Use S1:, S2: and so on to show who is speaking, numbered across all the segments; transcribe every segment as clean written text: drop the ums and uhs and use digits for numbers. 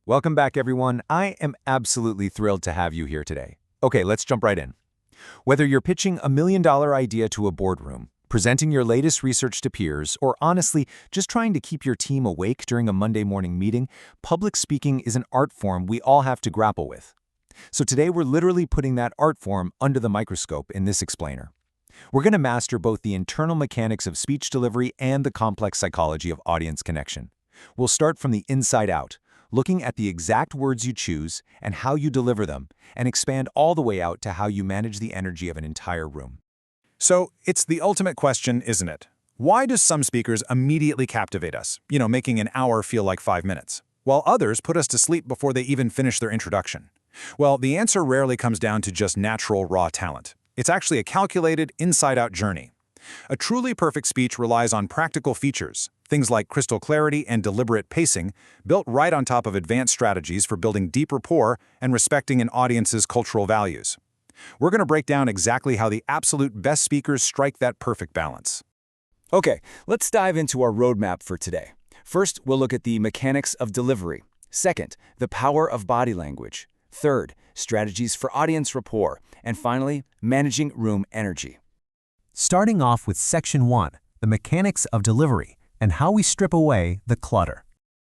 S1: Welcome back, everyone. I am absolutely thrilled to have you here today. Okay, let's jump right in. Whether you're pitching a million-dollar idea to a boardroom, presenting your latest research to peers, or honestly, just trying to keep your team awake during a Monday morning meeting, public speaking is an art form we all have to grapple with. So today we're literally putting that art form under the microscope in this explainer. We're going to master both the internal mechanics of speech delivery and the complex psychology of audience connection. We'll start from the inside out, looking at the exact words you choose and how you deliver them, and expand all the way out to how you manage the energy of an entire room.
S2: So, it's the ultimate question, isn't it? Why do some speakers immediately captivate us, making an hour feel like 5 minutes, while others put us to sleep before they even finish their introduction? Well, the answer rarely comes down to just natural, raw talent. It's actually a calculated, inside-out journey. A truly perfect speech relies on practical features, things like crystal clarity and deliberate pacing, built right on top of advanced strategies for building deep rapport and respecting an audience's cultural values. We're going to break down exactly how the absolute best speakers strike that perfect balance.
S3: Okay, let's dive into our roadmap for today. First, we'll look at the mechanics of delivery. Second, the power of body language. Third, strategies for audience rapport. And finally, managing room energy.
S4: Starting off with Section 1, the mechanics of delivery, and how we strip away the clutter.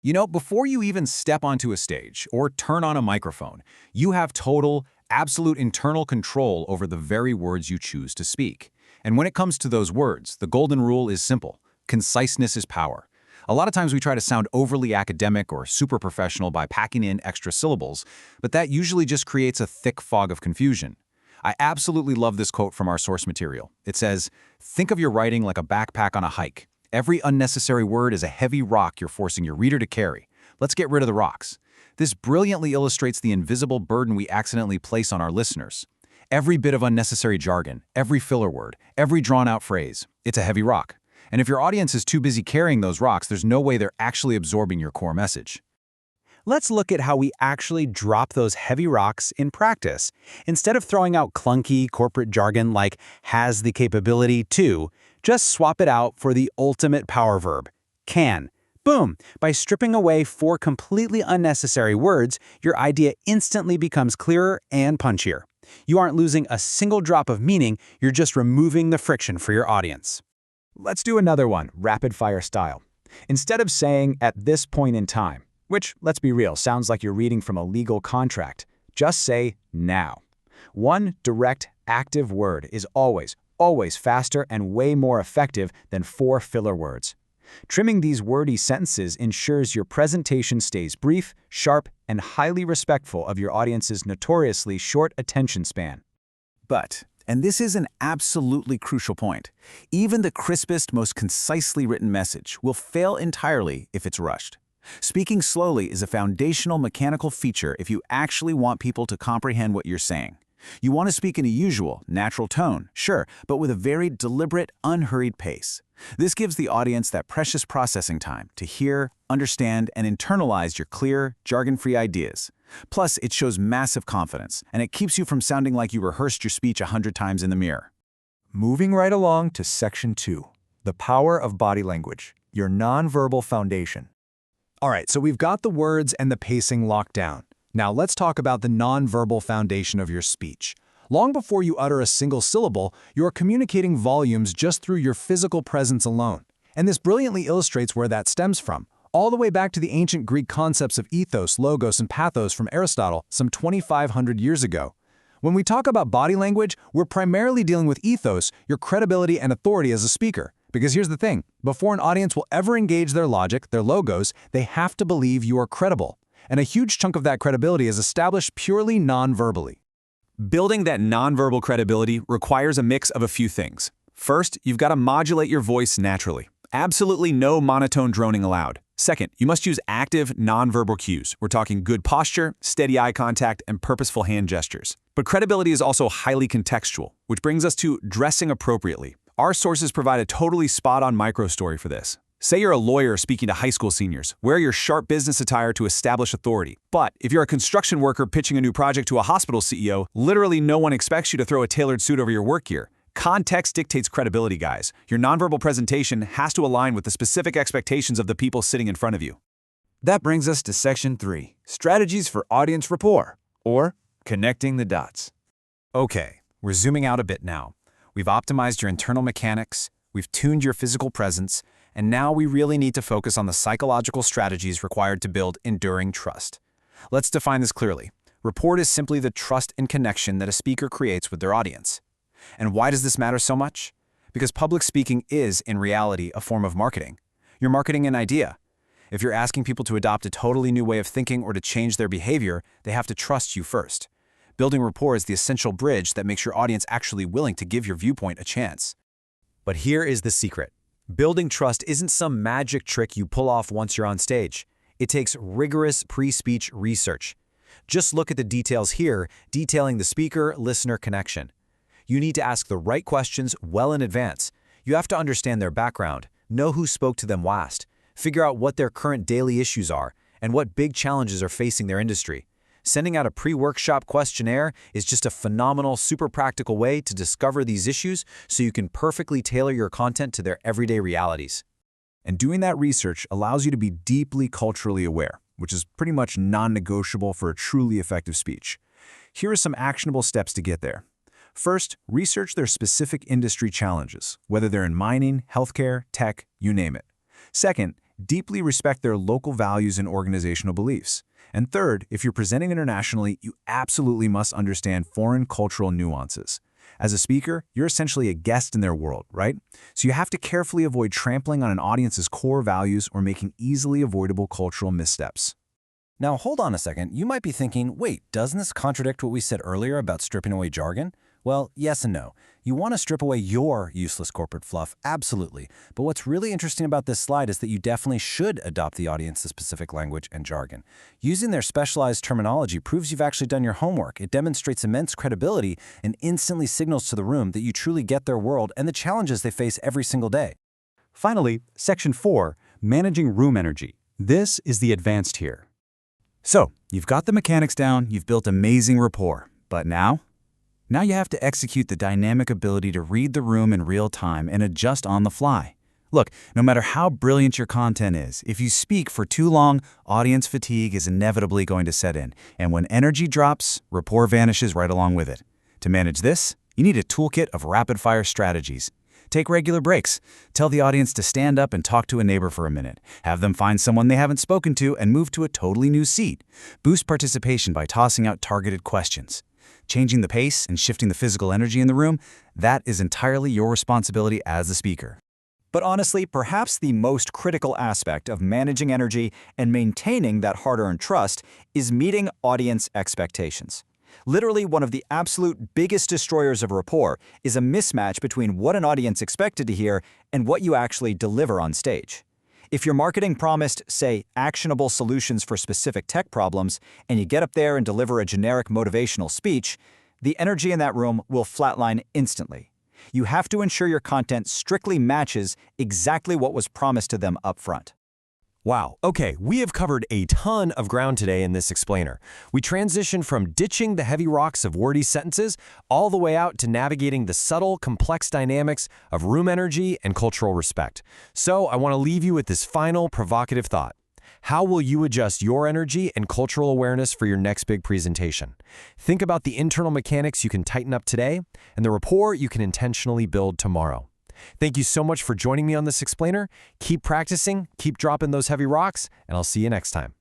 S2: Before you even step onto a stage or turn on a microphone, you have total, absolute internal control over the very words you choose to speak. And when it comes to those words, the golden rule is simple. Conciseness is power. A lot of times we try to sound overly academic or super professional by packing in extra syllables, but that usually just creates a thick fog of confusion. I absolutely love this quote from our source material. It says, "Think of your writing like a backpack on a hike. Every unnecessary word is a heavy rock you're forcing your reader to carry. Let's get rid of the rocks." This brilliantly illustrates the invisible burden we accidentally place on our listeners. Every bit of unnecessary jargon, every filler word, every drawn-out phrase, it's a heavy rock. And if your audience is too busy carrying those rocks, there's no way they're actually absorbing your core message.
S5: Let's look at how we actually drop those heavy rocks in practice. Instead of throwing out clunky corporate jargon like "has the capability to," just swap it out for the ultimate power verb, can. Boom! By stripping away 4 completely unnecessary words, your idea instantly becomes clearer and punchier. You aren't losing a single drop of meaning, you're just removing the friction for your audience.
S3: Let's do another one, rapid-fire style. Instead of saying "at this point in time," which, let's be real, sounds like you're reading from a legal contract, just say "now." One direct, active word is always faster and way more effective than 4 filler words. Trimming these wordy sentences ensures your presentation stays brief, sharp, and highly respectful of your audience's notoriously short attention span.
S2: But, and this is an absolutely crucial point, even the crispest, most concisely written message will fail entirely if it's rushed. Speaking slowly is a foundational mechanical feature if you actually want people to comprehend what you're saying. You want to speak in a usual, natural tone, sure, but with a very deliberate, unhurried pace. This gives the audience that precious processing time to hear, understand, and internalize your clear, jargon-free ideas. Plus, it shows massive confidence, and it keeps you from sounding like you rehearsed your speech 100 times in the mirror.
S1: Moving right along to Section 2, the power of body language, your nonverbal foundation. All right, so we've got the words and the pacing locked down. Now let's talk about the nonverbal foundation of your speech. Long before you utter a single syllable, you're communicating volumes just through your physical presence alone. And this brilliantly illustrates where that stems from, all the way back to the ancient Greek concepts of ethos, logos, and pathos from Aristotle some 2,500 years ago. When we talk about body language, we're primarily dealing with ethos, your credibility and authority as a speaker. Because here's the thing, before an audience will ever engage their logic, their logos, they have to believe you are credible. And a huge chunk of that credibility is established purely non-verbally.
S2: Building that nonverbal credibility requires a mix of a few things. First, you've got to modulate your voice naturally. Absolutely no monotone droning allowed. Second, you must use active, nonverbal cues. We're talking good posture, steady eye contact, and purposeful hand gestures. But credibility is also highly contextual, which brings us to dressing appropriately. Our sources provide a totally spot-on micro-story for this. Say you're a lawyer speaking to high school seniors. Wear your sharp business attire to establish authority. But if you're a construction worker pitching a new project to a hospital CEO, literally no one expects you to throw a tailored suit over your work gear. Context dictates credibility, guys. Your nonverbal presentation has to align with the specific expectations of the people sitting in front of you.
S5: That brings us to Section 3, Strategies for Audience Rapport, or Connecting the Dots.
S2: Okay, we're zooming out a bit now. We've optimized your internal mechanics, we've tuned your physical presence, and now we really need to focus on the psychological strategies required to build enduring trust. Let's define this clearly. Rapport is simply the trust and connection that a speaker creates with their audience. And why does this matter so much? Because public speaking is, in reality, a form of marketing. You're marketing an idea. If you're asking people to adopt a totally new way of thinking or to change their behavior, they have to trust you first. Building rapport is the essential bridge that makes your audience actually willing to give your viewpoint a chance.
S3: But here is the secret. Building trust isn't some magic trick you pull off once you're on stage. It takes rigorous pre-speech research. Just look at the details here, detailing the speaker-listener connection. You need to ask the right questions well in advance. You have to understand their background, know who spoke to them last, figure out what their current daily issues are, and what big challenges are facing their industry. Sending out a pre-workshop questionnaire is just a phenomenal, super practical way to discover these issues so you can perfectly tailor your content to their everyday realities.
S1: And doing that research allows you to be deeply culturally aware, which is pretty much non-negotiable for a truly effective speech. Here are some actionable steps to get there. First, research their specific industry challenges, whether they're in mining, healthcare, tech, you name it. Second, deeply respect their local values and organizational beliefs. And third, if you're presenting internationally, you absolutely must understand foreign cultural nuances. As a speaker, you're essentially a guest in their world, right? So you have to carefully avoid trampling on an audience's core values or making easily avoidable cultural missteps.
S2: Now hold on a second, you might be thinking, wait, doesn't this contradict what we said earlier about stripping away jargon? Well, yes and no. You want to strip away your useless corporate fluff, absolutely. But what's really interesting about this slide is that you definitely should adopt the audience's specific language and jargon. Using their specialized terminology proves you've actually done your homework. It demonstrates immense credibility and instantly signals to the room that you truly get their world and the challenges they face every single day.
S5: Finally, Section 4, Managing Room Energy. This is the advanced tier. So, you've got the mechanics down, you've built amazing rapport, but now you have to execute the dynamic ability to read the room in real time and adjust on the fly. Look, no matter how brilliant your content is, if you speak for too long, audience fatigue is inevitably going to set in. And when energy drops, rapport vanishes right along with it. To manage this, you need a toolkit of rapid-fire strategies. Take regular breaks. Tell the audience to stand up and talk to a neighbor for a minute. Have them find someone they haven't spoken to and move to a totally new seat. Boost participation by tossing out targeted questions. Changing the pace and shifting the physical energy in the room, that is entirely your responsibility as the speaker.
S3: But honestly, perhaps the most critical aspect of managing energy and maintaining that hard-earned trust is meeting audience expectations. Literally, one of the absolute biggest destroyers of rapport is a mismatch between what an audience expected to hear and what you actually deliver on stage. If your marketing promised, say, actionable solutions for specific tech problems, and you get up there and deliver a generic motivational speech, the energy in that room will flatline instantly. You have to ensure your content strictly matches exactly what was promised to them up front.
S6: Wow, okay, we have covered a ton of ground today in this explainer. We transitioned from ditching the heavy rocks of wordy sentences all the way out to navigating the subtle, complex dynamics of room energy and cultural respect. So I want to leave you with this final provocative thought. How will you adjust your energy and cultural awareness for your next big presentation? Think about the internal mechanics you can tighten up today and the rapport you can intentionally build tomorrow. Thank you so much for joining me on this explainer. Keep practicing, keep dropping those heavy rocks, and I'll see you next time.